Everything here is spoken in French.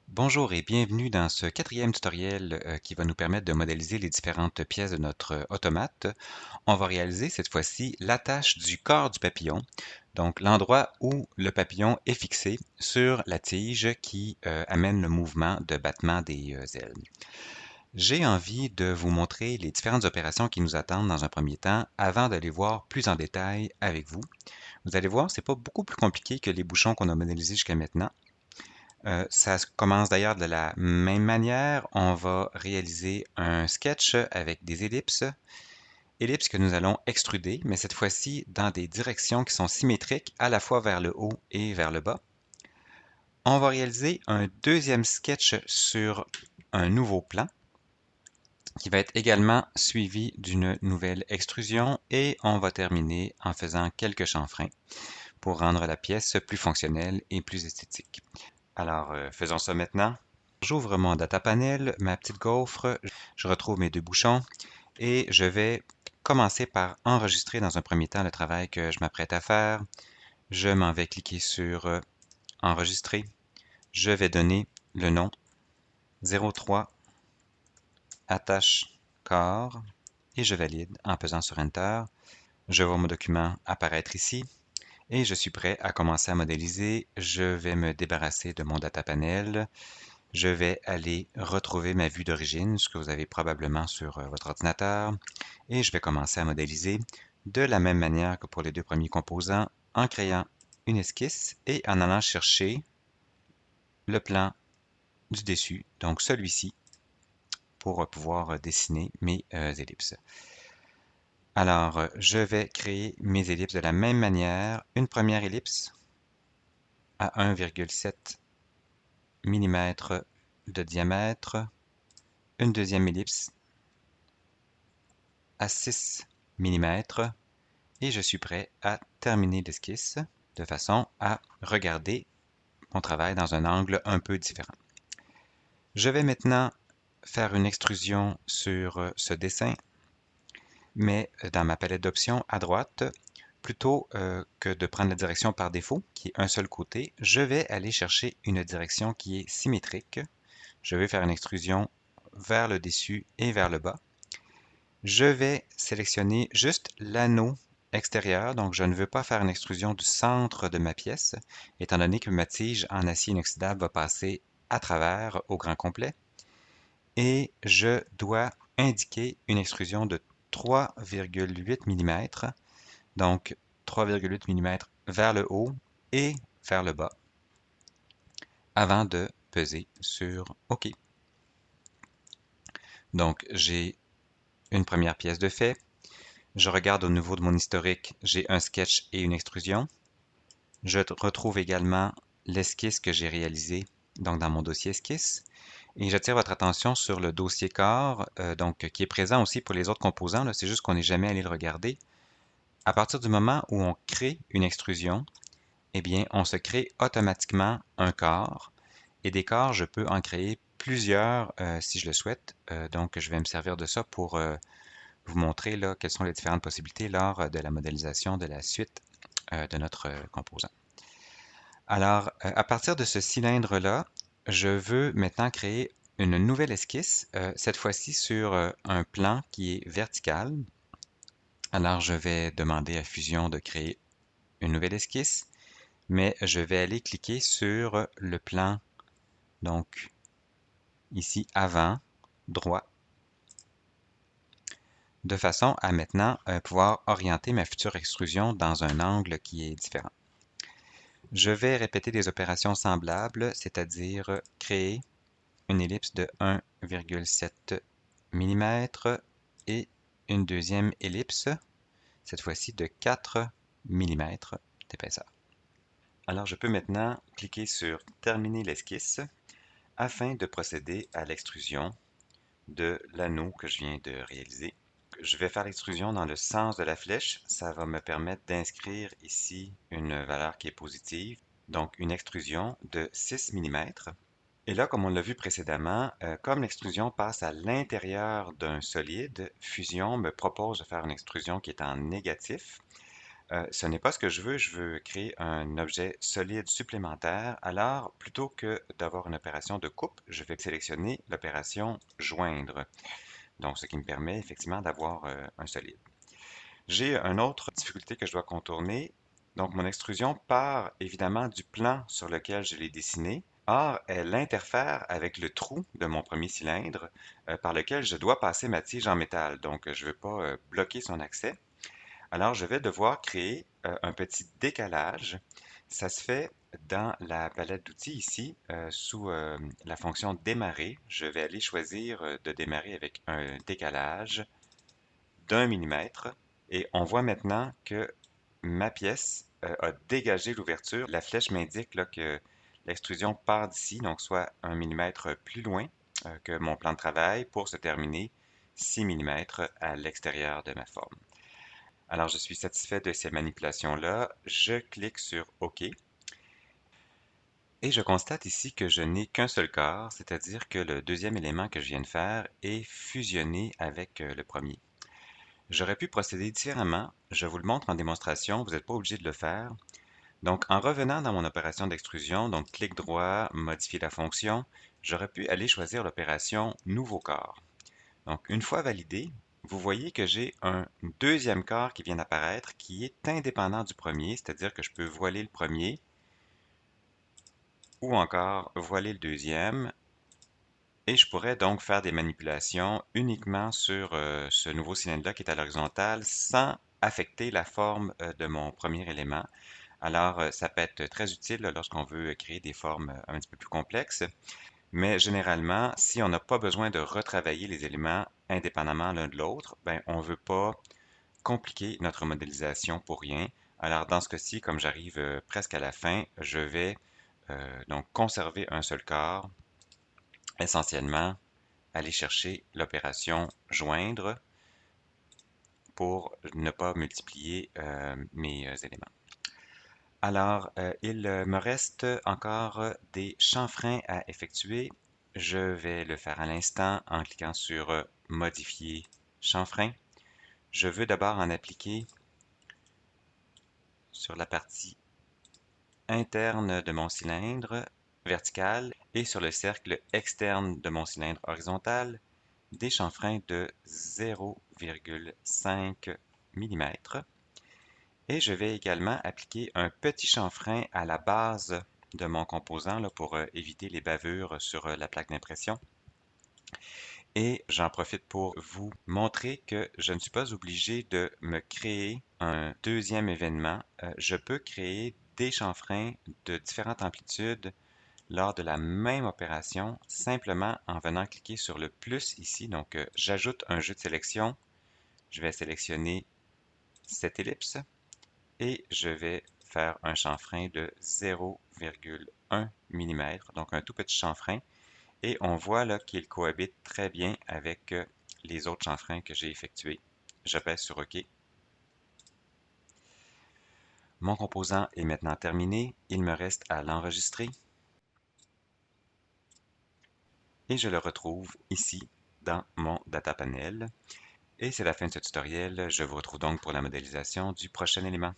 Bonjour et bienvenue dans ce quatrième tutoriel qui va nous permettre de modéliser les différentes pièces de notre automate. On va réaliser cette fois-ci l'attache du corps du papillon, donc l'endroit où le papillon est fixé sur la tige qui amène le mouvement de battement des ailes. J'ai envie de vous montrer les différentes opérations qui nous attendent dans un premier temps avant de les voir plus en détail avec vous. Vous allez voir, c'est pas beaucoup plus compliqué que les bouchons qu'on a modélisés jusqu'à maintenant. Ça commence d'ailleurs de la même manière. On va réaliser un sketch avec des ellipses, ellipses que nous allons extruder, mais cette fois-ci dans des directions qui sont symétriques à la fois vers le haut et vers le bas. On va réaliser un deuxième sketch sur un nouveau plan qui va être également suivi d'une nouvelle extrusion et on va terminer en faisant quelques chanfreins pour rendre la pièce plus fonctionnelle et plus esthétique. Alors, faisons ça maintenant. J'ouvre mon data panel, ma petite gaufre, je retrouve mes deux bouchons et je vais commencer par enregistrer dans un premier temps le travail que je m'apprête à faire. Je m'en vais cliquer sur enregistrer. Je vais donner le nom 03 attache corps et je valide en pesant sur Enter. Je vois mon document apparaître ici et je suis prêt à commencer à modéliser. Je vais me débarrasser de mon data panel. Je vais aller retrouver ma vue d'origine, ce que vous avez probablement sur votre ordinateur, et je vais commencer à modéliser de la même manière que pour les deux premiers composants, en créant une esquisse et en allant chercher le plan du dessus, donc celui-ci, pour pouvoir dessiner mes ellipses. Alors, je vais créer mes ellipses de la même manière. Une première ellipse à 1,7 mm de diamètre, une deuxième ellipse à 6 mm et je suis prêt à terminer l'esquisse de façon à regarder mon travail dans un angle un peu différent. Je vais maintenant faire une extrusion sur ce dessin, mais dans ma palette d'options à droite, plutôt que de prendre la direction par défaut, qui est un seul côté, je vais aller chercher une direction qui est symétrique. Je vais faire une extrusion vers le dessus et vers le bas. Je vais sélectionner juste l'anneau extérieur, donc je ne veux pas faire une extrusion du centre de ma pièce, étant donné que ma tige en acier inoxydable va passer à travers au grand complet. Et je dois indiquer une extrusion de 3,8 mm, donc 3,8 mm vers le haut et vers le bas, avant de peser sur OK. Donc j'ai une première pièce de fait. Je regarde au niveau de mon historique, j'ai un sketch et une extrusion. Je retrouve également l'esquisse que j'ai réalisée donc dans mon dossier esquisse. Et j'attire votre attention sur le dossier corps, donc qui est présent aussi pour les autres composants. C'est juste qu'on n'est jamais allé le regarder. À partir du moment où on crée une extrusion, eh bien, on se crée automatiquement un corps. Et des corps, je peux en créer plusieurs si je le souhaite. Donc, je vais me servir de ça pour vous montrer là, quelles sont les différentes possibilités lors de la modélisation de la suite de notre composant. Alors, à partir de ce cylindre-là, je veux maintenant créer une nouvelle esquisse, cette fois-ci sur un plan qui est vertical. Alors, je vais demander à Fusion de créer une nouvelle esquisse, mais je vais aller cliquer sur le plan, donc ici avant, droit, de façon à maintenant pouvoir orienter ma future extrusion dans un angle qui est différent. Je vais répéter des opérations semblables, c'est-à-dire créer une ellipse de 1,7 mm et une deuxième ellipse, cette fois-ci de 4 mm d'épaisseur. Alors je peux maintenant cliquer sur Terminer l'esquisse afin de procéder à l'extrusion de l'anneau que je viens de réaliser. Je vais faire l'extrusion dans le sens de la flèche. Ça va me permettre d'inscrire ici une valeur qui est positive, donc une extrusion de 6 mm. Et là, comme on l'a vu précédemment, comme l'extrusion passe à l'intérieur d'un solide, Fusion me propose de faire une extrusion qui est en négatif. Ce n'est pas ce que je veux créer un objet solide supplémentaire. Alors, plutôt que d'avoir une opération de coupe, je vais sélectionner l'opération joindre. Donc, ce qui me permet effectivement d'avoir un solide. J'ai une autre difficulté que je dois contourner. Donc, mon extrusion part évidemment du plan sur lequel je l'ai dessiné. Or, elle interfère avec le trou de mon premier cylindre par lequel je dois passer ma tige en métal. Donc, je ne veux pas bloquer son accès. Alors, je vais devoir créer un petit décalage. Ça se fait dans la palette d'outils ici, sous la fonction démarrer. Je vais aller choisir de démarrer avec un décalage d'1 mm. Et on voit maintenant que ma pièce a dégagé l'ouverture. La flèche m'indique là, que l'extrusion part d'ici, donc soit 1 mm plus loin que mon plan de travail pour se terminer 6 mm à l'extérieur de ma forme. Alors, je suis satisfait de ces manipulations-là. Je clique sur OK. Et je constate ici que je n'ai qu'un seul corps, c'est-à-dire que le deuxième élément que je viens de faire est fusionné avec le premier. J'aurais pu procéder différemment. Je vous le montre en démonstration, vous n'êtes pas obligé de le faire. Donc, en revenant dans mon opération d'extrusion, donc clic droit, modifier la fonction, j'aurais pu aller choisir l'opération Nouveau corps. Donc, une fois validé, vous voyez que j'ai un deuxième corps qui vient d'apparaître qui est indépendant du premier, c'est-à-dire que je peux voiler le premier ou encore voiler le deuxième et je pourrais donc faire des manipulations uniquement sur ce nouveau cylindre-là qui est à l'horizontale sans affecter la forme de mon premier élément. Alors, ça peut être très utile lorsqu'on veut créer des formes un petit peu plus complexes. Mais généralement, si on n'a pas besoin de retravailler les éléments indépendamment l'un de l'autre, ben, on ne veut pas compliquer notre modélisation pour rien. Alors dans ce cas-ci, comme j'arrive presque à la fin, je vais donc conserver un seul corps, essentiellement aller chercher l'opération joindre pour ne pas multiplier mes éléments. Alors, il me reste encore des chanfreins à effectuer. Je vais le faire à l'instant en cliquant sur Modifier chanfrein. Je veux d'abord en appliquer sur la partie interne de mon cylindre vertical et sur le cercle externe de mon cylindre horizontal des chanfreins de 0,5 mm. Et je vais également appliquer un petit chanfrein à la base de mon composant là, pour éviter les bavures sur la plaque d'impression. Et j'en profite pour vous montrer que je ne suis pas obligé de me créer un deuxième événement. Je peux créer des chanfreins de différentes amplitudes lors de la même opération, simplement en venant cliquer sur le plus ici. Donc, j'ajoute un jeu de sélection. Je vais sélectionner cette ellipse et je vais faire un chanfrein de 0,1 mm, donc un tout petit chanfrein. Et on voit là qu'il cohabite très bien avec les autres chanfreins que j'ai effectués. Je pèse sur OK. Mon composant est maintenant terminé. Il me reste à l'enregistrer. Et je le retrouve ici dans mon data panel. Et c'est la fin de ce tutoriel. Je vous retrouve donc pour la modélisation du prochain élément.